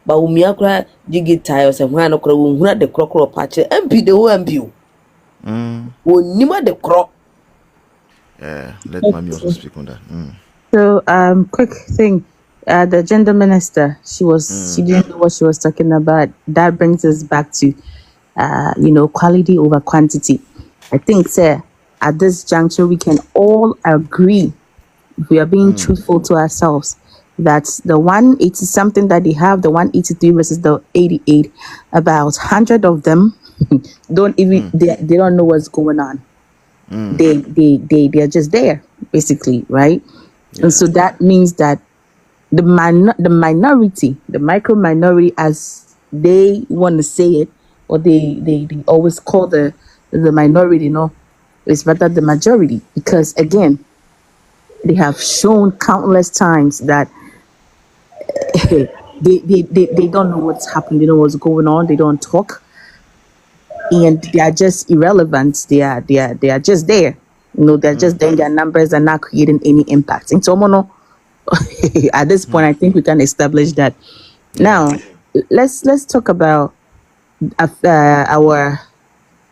ba umia kra digitize se hwan no kra wo huna de krokro pa che MP de wo MP o nima de kro. Let Mami also speak on that. So quick thing, the gender minister, she didn't know what she was talking about. That brings us back to quality over quantity. I think sir, at this juncture we can all agree, if we are being truthful to ourselves, that the 180 something that they have, the 183 versus the 88, about 100 of them don't even they don't know what's going on. They are just there, basically, right? And so that means that the minority, the micro minority, as they want to say it, or they always call the minority, is rather the majority, because again, they have shown countless times that they don't know what's happening, they don't know what's going on, they don't talk, and they are just irrelevant. They are just there. They're just there. Their numbers are not creating any impact. And so, at this point, I think we can establish that. Now, let's talk about our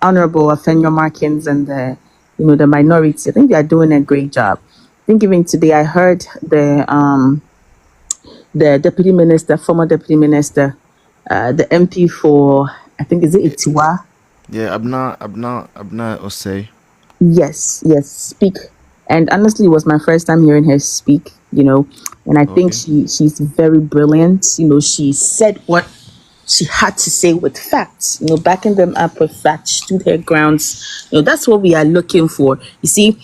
honorable Afenyo Markins and the minority. I think they are doing a great job. I think even today I heard the deputy minister, former deputy minister, the MP for, I think, is it Itiwa? Yeah, Abna Osei. Yes, speak. And honestly, it was my first time hearing her speak, and I think she's very brilliant. She said what she had to say with facts, backing them up with facts, stood her grounds. That's what we are looking for. You see,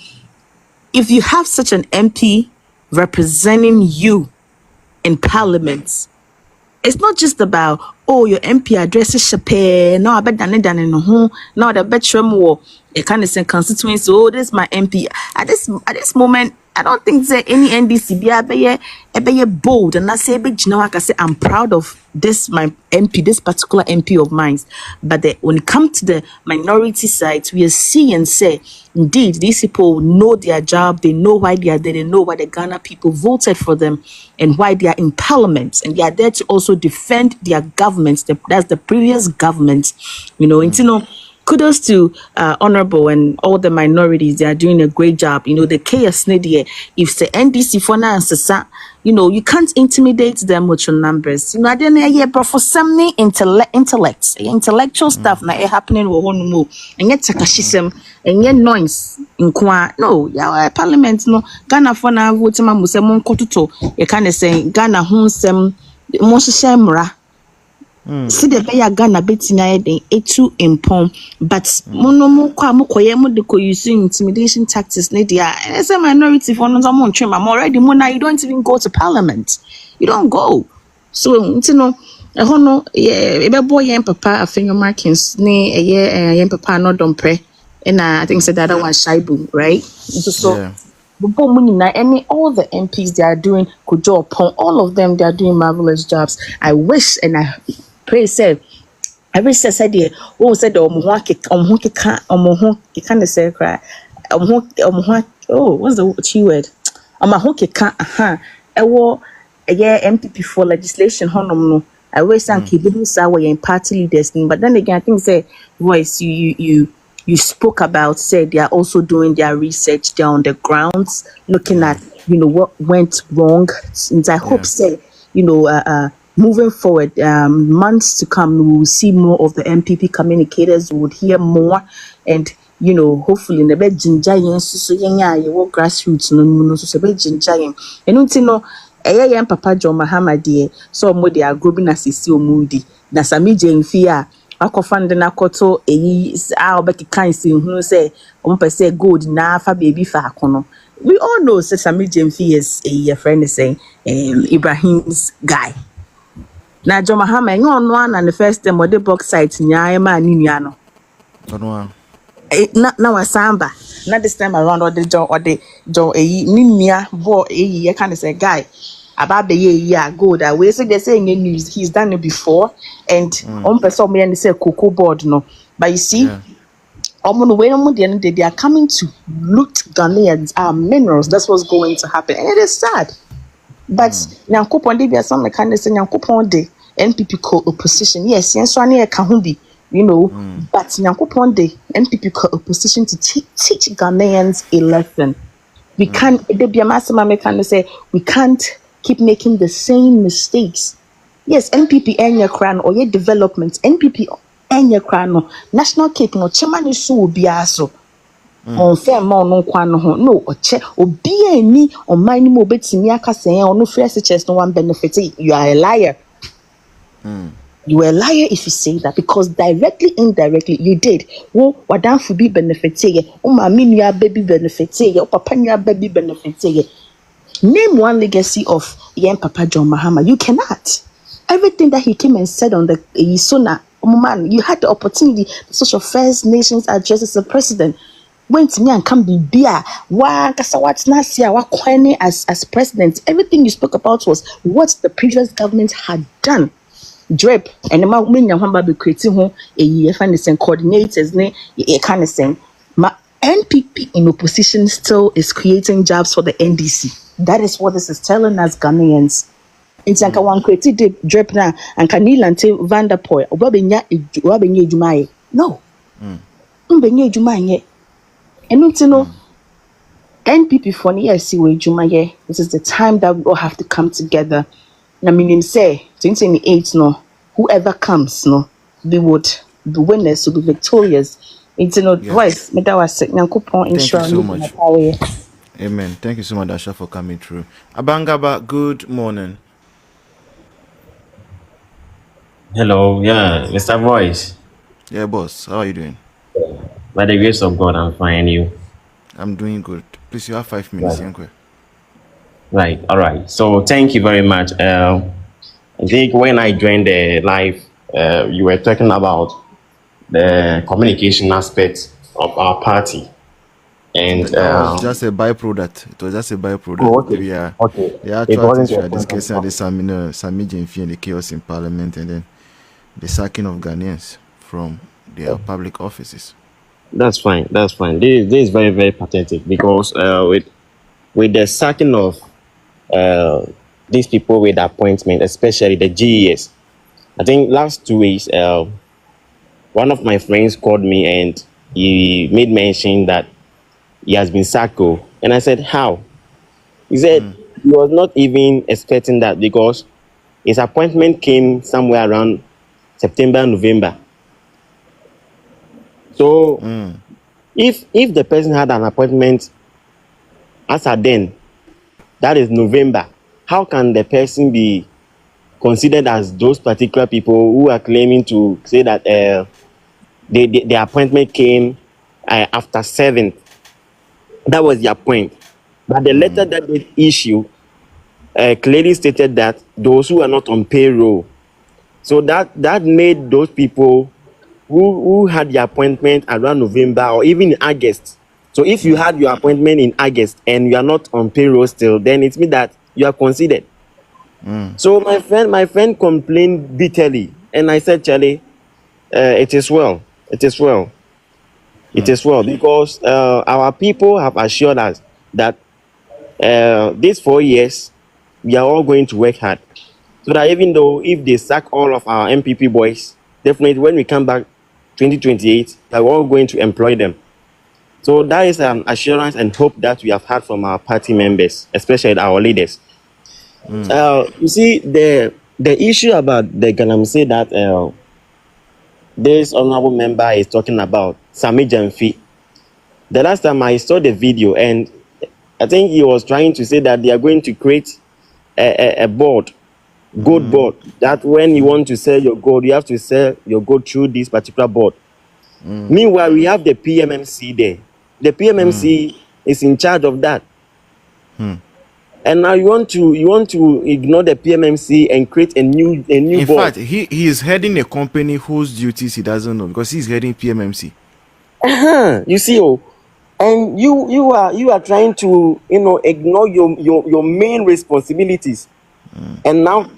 if you have such an MP representing you in parliament, it's not just about, your MP addresses Chape, no, I bet done no home, no, the bedroom war, a kind of constituency, this is my MP. At this moment, I don't think there any NDC be bold, and I say big I say I'm proud of this my MP, this particular MP of mine. But when it comes to the minority side, we see and say, indeed, these people know their job, they know why they are there, they know why the Ghana people voted for them, and why they are in parliament, and they are there to also defend their governments. That's the previous government, kudos to honorable and all the minorities. They are doing a great job. The chaos nedia. If the NDC for now, you can't intimidate them with your numbers. I didn't hear, but for some intellectual stuff now happening with one more, and yet takashism and yet noise in kwa. No, parliament no Ghana for now vote ma musemon kotuto. You can't say Ghana honsem moshamra. See the beya Ghana betina den etu impom, but mono kwa mukoye mudeko using intimidation tactics nedia. And as a minority for no someone trim, I'm already mona, you don't even go to parliament. You don't go. So hono ebe boy yen papa Afenyo Markins ne yen papa no dompre. And I think said the other one Shaibu, right? So and all the MPs they are doing good job. All of them they are doing marvelous jobs. I wish and I pray said every said said the what's the keyword MPP for legislation no. I wish and keep in party leaders, but then again I think say voice you spoke about said they are also doing their research down on the grounds, looking at what went wrong, and I hope say moving forward, months to come, we will see more of the MPP communicators. We would hear more, and hopefully in the bed ginger so you grassroots no so bed ginger and Papa John Mahamadi so mo they are growing as o moody na sami jenfia akofande na koto obeki kan si hu say say gold na fa baby fa akono. We all know say sami jenfia is a friend is saying Ibrahim's guy. Na John Mahama no one and the first time the box site nyaa ma ni nua no na wasamba not this time around or the John ni nua bo you kind of say guy about the year ago that way. So they're saying in news he's done it before, and person me and say cocoa board no. But you see, they are coming to loot Ghanaians minerals. That's what's going to happen, and it is sad. But Nyankopon dey be some mechanics Nyankopon dey NPP co-opposition. Yes, yes, one year can be, you know, but Nyankopon dey NPP co-opposition to teach Ghanaians a lesson. We can't, there be a massive mechanic say, we can't keep making the same mistakes. Yes, NPP enya crown or your development, NPP enya crown, national cake no chairman is so be aso. On fair more no kwan no oche obi ani on my ni mo betimi aka say on no free chest no one benefit. You are a liar. You are a liar if you say that, because directly, indirectly, you did. Wo wadan fu bi benefit ye, o ma mi nua baby benefit ye, o papa nua baby benefit ye. Name one legacy of Yen Papa John Mahama. You cannot. Everything that he came and said on the Isona, man, you had the opportunity, the social First Nations address as a president. Went to me and come be beer. Wa kasa what's nasia wa kwane as president. Everything you spoke about was what the previous government had done. Drip and the man when you be creating home a financing coordinators ne a kind of thing. Ma NPP in opposition still is creating jobs for the NDC. That is what this is telling us Ghanaians. It's like one created drip now and Kanilante Vanderpoy or Babenya Jumaye. No. Mbenya Jumaye. And you know NPP for near see where Jumaye. This is the time that we all have to come together. I mean, say 2028, no, whoever comes, no, we would be winners, to be victorious. It's no voice. Thank you so much. Amen. Thank you so much, Dasha, for coming through. Abangaba, good morning. Hello, yeah, Mr. Voice. Yeah, boss. How are you doing? By the grace of God, I'm fine. You? I'm doing good. Please, you have 5 minutes, Yankwe. Right. All right. So, thank you very much. I think when I joined the live, you were talking about the communication aspect of our party, and That was just a byproduct. It was just a byproduct. Oh, okay. Yeah. Okay. The actual things we are discussing are the Sami Jemfi and the chaos in Parliament, and then the sacking of Ghanaians from their public offices. That's fine. That's fine. This is very, very pathetic, because with the sacking of these people with appointment, especially the GES, I think last 2 weeks, one of my friends called me and he made mention that he has been sacked. And I said, how? He said he was not even expecting that, because his appointment came somewhere around September, November. So if the person had an appointment as at then, that is November, how can the person be considered as those particular people who are claiming to say that the appointment came after 7th? That was their point. But the letter that they issued clearly stated that those who are not on payroll. So that made those people who had the appointment around November or even in August. So if you had your appointment in August and you are not on payroll still, then it means that you are considered. So my friend complained bitterly, and I said, Charlie, it is well. It is well. It is well, because our people have assured us that these 4 years we are all going to work hard, so that even though if they sack all of our MPP boys, definitely when we come back 2028, we are all going to employ them. So that is an assurance and hope that we have had from our party members, especially our leaders. You see, the issue about the Galamsey that this honorable member is talking about, Sami Jamfi. The last time I saw the video, and I think he was trying to say that they are going to create a board, gold board, that when you want to sell your gold, you have to sell your gold through this particular board. Meanwhile, we have the PMMC there. The PMMC is in charge of that. And now you want to ignore the PMMC and create a new board. In fact, he is heading a company whose duties he doesn't know, because he's heading PMMC. You see, and you are trying to ignore your main responsibilities. And now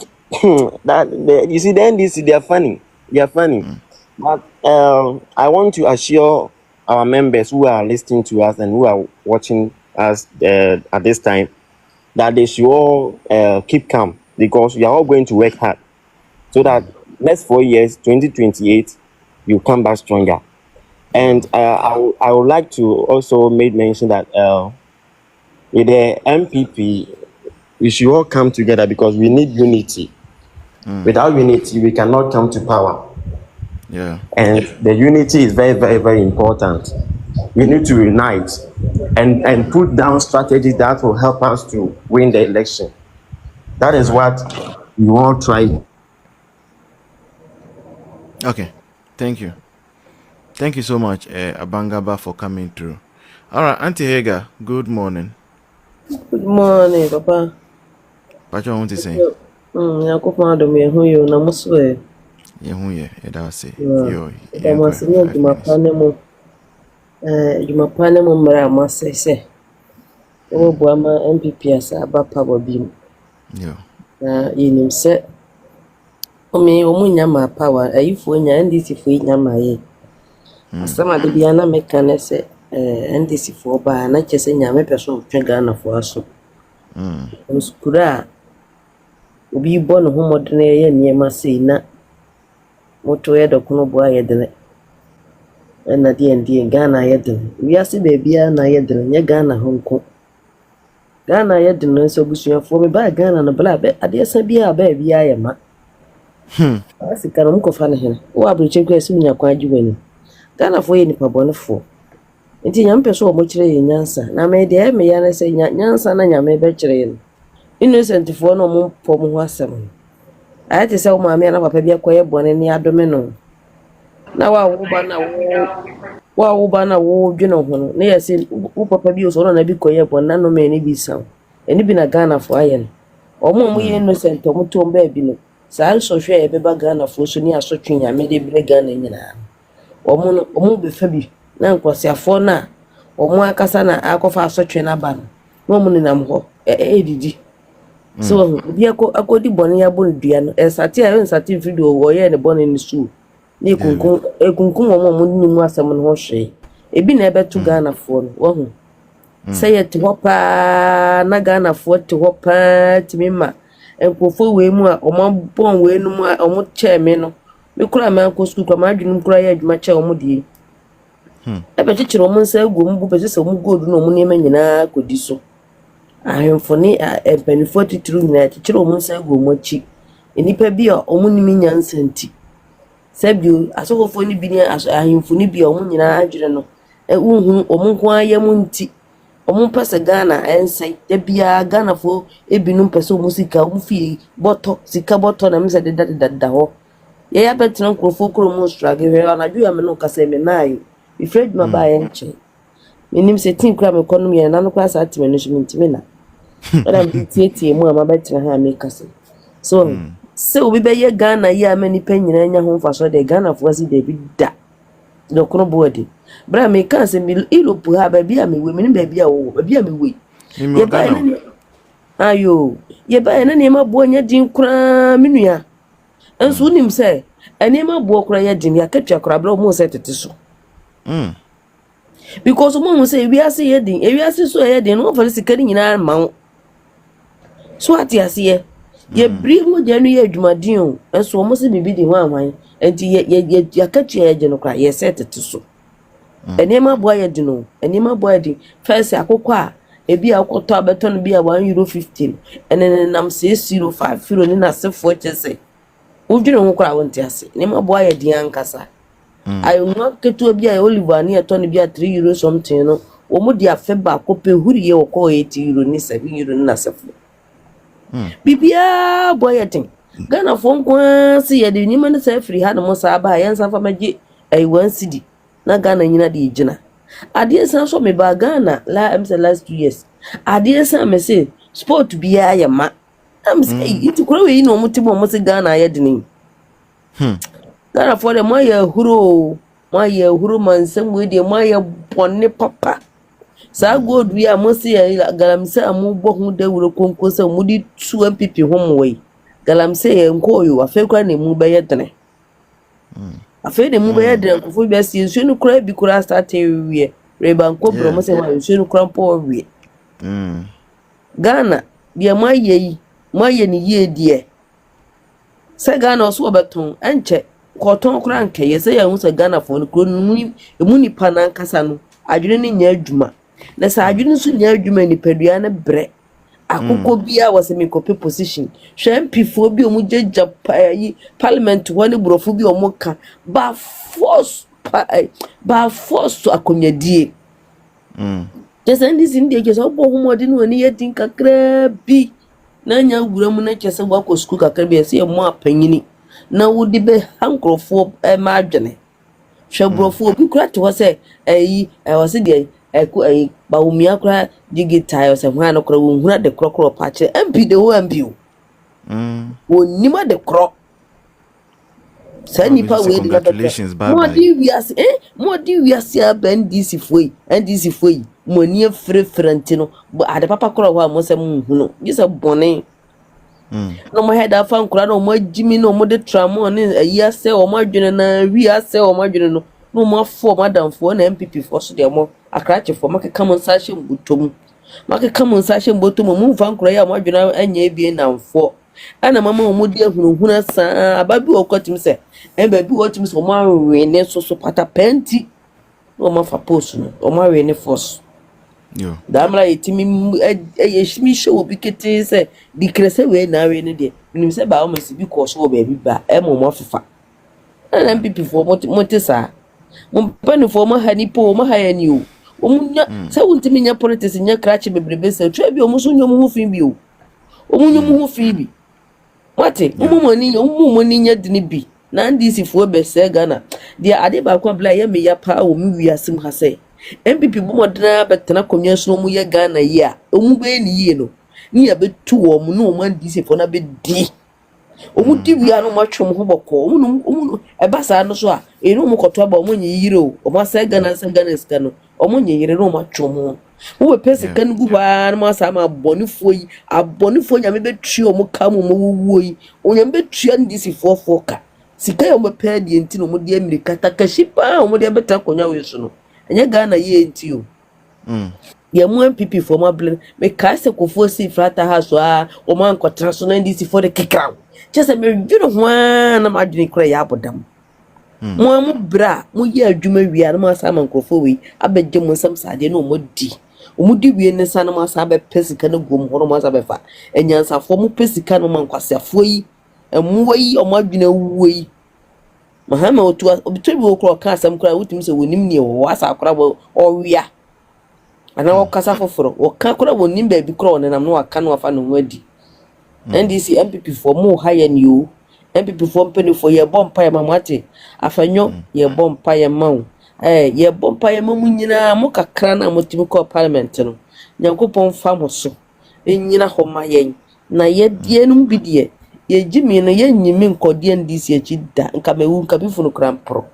you see, then they are funny. They are funny. But I want to assure our members who are listening to us and who are watching us at this time that they should all keep calm, because we are all going to work hard so that next 4 years, 2028, you come back stronger. And I would like to also make mention that with the MPP, we should all come together because we need unity. Without unity, we cannot come to power. Yeah. And the unity is very, very, very important. We need to unite and put down strategies that will help us to win the election. That is what we all try. Okay. Thank you. Thank you so much, Abangaba, for coming through. All right, Auntie Hager, good morning. Good morning, Papa. What you want to say? Yakupon do me who you na muswe. Yeah, that's say. Yo, Jumapane mo mra mase se. O buama MPP asa abapa bobim. Yo. Na yinim se omi omunya ma power ayifo nya NDC fo nya ma ye. Asama de bia na meka ne se NDC fo ba na chese nya me person twega na fo aso. Skura obi bo no homodene ye niema sei na moto ye dokono bo ayedene. Na die Ghana ayedene. Wiase be bia na ayedene nye Ghana honko. Ghana ayedene so busuafo me ba Ghana no bla be ade asa bia ba bia ye ma. Asika no mkofa ne hene. Wo abroche kwa esi munya kwa adwani. Ghana fo ye nipa bonefo. Nti nyampe so mo kire ye nyansa. Na me de me ya na se nyansa na nyame be kire ye. Innocent fo no mo pom ho asem. Ayate se wo maame na papa bia koye bone ni adome no. Na wa wo ba na wo dwene ho no. Na ye se wo papa bi o so na bi koye bone na no me ni bi saw. Eni bi na Ghana fo aye no. Omo ye innocent omo to mba bi no. Saa so hwe e be ba Ghana fo so ni asotwe nyame de bi Ghana nyina. Omo be fa bi na nkwasiafo na omo akasa na akofa asotwe na ba no. Na omo ni nam ho edidi. So bi akodi bone ya bone dua no esate a ensate video wo ye ne bone ni su ni ekunkun omo ni mu asem no ho hwe ebi na ebetu Ghana fo no wo hu say it hopa na Ghana fo te hopa timima enkofo we mu a omo bon we nu mu a omo che me no me kura ma ko school kwa ma adwunu kura ya adwuma che omo die ebe chichiro omo nsa egu mbu be se omo gold no omo ne ma nyina kodi so ahemfoni empanifo titru nyina chichiro omo nsa egu omo chi enipa bi a omo nimi nyansa nti sebio asofofo ni bi ni ahemfoni bi a omo nyina adwere no unhu omo nko ayam nti omo pese Ghana ensai de bia Ghana fo ebinum pese omo sika omo fi boto sika boto na mse de dada ho ye ya betra nkrofo kro mo struggle he na ju ya me no kase me nayo ifred ma ba ye nche menim se tin kra me economy ya na no kra sa atime no shimenti me na oda bi tietie mu ama betra ha me kase so se obi be ye Ghana ye amani panyina nya ho mfaso de Ghana fo si de bi da do kono body bra me kan se mi ilopu ha ba bia me we menim ba bia wo ba bia me we ye ba ayo ye ba na ne ma bo nya din kra menua enso unim se ene ma bo kra ya din ya katwa kra bra mo se tete so because mo say we are say yedin we are so yedin no for sikari nyina ma so ati ase ye bri mo janu ye adwumadin o enso mo se bibi di ho anwan enti ye katwa ye jeno kra ye set tete so enema boa ye dino enema boa di first akokọ a ebi akoto abeto no bi a €1.15 enene nam 605 firo ni na sefo chese udwene ho kra wonte ase enema boa ye di ankasa ayo nwa ketu bi a olive ani eto no bi a €3 something no wo mu di afeba akope huri ye wokọ €80 ni €7 ni na sefo bibia boa ye tin Ghana fo nkwa se ye di ni man se free ha no mo sa ba ye nsa fa magi ai 1 cedi na Ghana nyina de gina ade san so me ba Ghana last 2 years ade san me say sport bia ya ma am say it kuro we no mutimo mo se Ghana ya de ni Ghana for the my huro man sem we de my bonne papa sa god we am say galamse amu bo hu de wuro konko se mu di 2 MPP hom we galamse ye nko yo afekwa na mu be ye dene afi de mu be yedre nkofo bi asie nsu no kura bi kura start wie reba nko bro mo se wa nsu no kura mpo wie Ghana deɛ moayɛ ne yie deɛ sɛ Ghana ɔso wɔbɛtɔn ɛnkyɛ kɔtɔn koraa nkɛyɛ sɛ yɛhu sɛ Ghanafoɔ no kuro no emu nipa nankasa no adwene ne nya adwuma na sɛ adwene nso nya adwuma nipadua ne brɛ akokɔ bia wɔ sɛ mekɔpɛ position hwɛ mpifoɔ bi ɔmo gyegya parliament hɔ ne borɔfo bi ɔmo ka ba force akonnwadie kyɛ sɛ ndisi ndi kyɛ sɛ ɔbɔ homɔde no ani yɛ din kakraa bi na nya wura mu na kyɛ sɛ wakɔ school kakra bi ɛsɛ ɛmo apanyini na wodi bɛ hankrɔfoɔ ma adwene hwɛ borɔfo obi kura te hɔ sɛ ɛwɔ sɛ deɛ bawumia kura digital sɛ hwan no kura wo hura de krɔkrɔ pa kyerɛ MP de ho MP o wonima de krɔ sa nipa we de congratulations bye modi wiase aba NDC foi mo ni frefrante no ade papa krɔ hɔ a mo sɛ mo hu no gisa bɔne no mo head afa nkura no mo agimi no mo de tramo ne ayi asɛ o mo adwene na wi asɛ o mo adwene no no mo afɔ madamfo na MPP fo so de mo akrache fo makeka mo nsa hye mbotom mo mfa nkura ya mo adwene anya ebie namfo ana mama mo de ahunhuna saa ababi okotim se baby wotim se mo awe ne so pata penti no mo fa post no o mo awe ne force yo damra yetimi yeshimi show bi kete se dikrese we na awe ne de nim se ba o mesi bi ko so ba bi ba mo afafa ana MPP fo mo te saa mo pani fo mo ha ni po mo ha ya ni o omunya se wontimi nya politics nya krache bebrebe se twa bi o mo so nyom ho fin bi o omunyom ho fin bi wate umu ni nya dini bi na ndisi fo be se Ghana dia ade ba kwa bla ya me ya pa o mi wiasim ha se MPP bo modena betena konwa so mu ye Ghana yi a omu be ni yi no ni ya betu wo mu no man ndisi fo na be di omu di wia no matwom ho boko omu eba sa no so a enu mu koto aba omu nyiyire o omu se Ghana ska no omu nyiyire no matwom ho wo pese kan gu hwa na ma sa ma abonifo nya me betui omu ka mu wuwo yi onya me betua ndisi fofo ka sika yo me pe die enti no mu de America takashi pa omu de beta konya we so no enye Ghana ye enti o ye mu MPP for ma ble me ka se kofo si frata ha so a o ma nkotra so na ndisi for de kekra chese me dwene hwa na ma dwene kra ya abodam mo amu bra mo ye adwuma wia na ma sa ma nkofo we abegye mo nsam sade na o mo di omudi wie ne sa no ma sa be pesika no gom horo ma sa be fa enyansafo mo pesika no ma nkwasafo yi emwo yi o ma dwene wuwo yi mahama otu obitwe bi okro ka asam kra wutimi se wonim ne wo asa kra bo owia ana wo kasa foforo wo ka kra wonim ba bi kra onenam no aka no afa no wadi NDC MPP for mo higher ni o MPP for mpeni for ye bompa ye mamate afanyo ye bompa ye mawo ye bompa ye mamu nyina mo kakra na motimi ko parliament no nyankopon fa mo so enyina ho ma yen na ye die no bi die ye jimi no ye nyimi nkode NDC achi da nka mewu nka bi funu kra mpro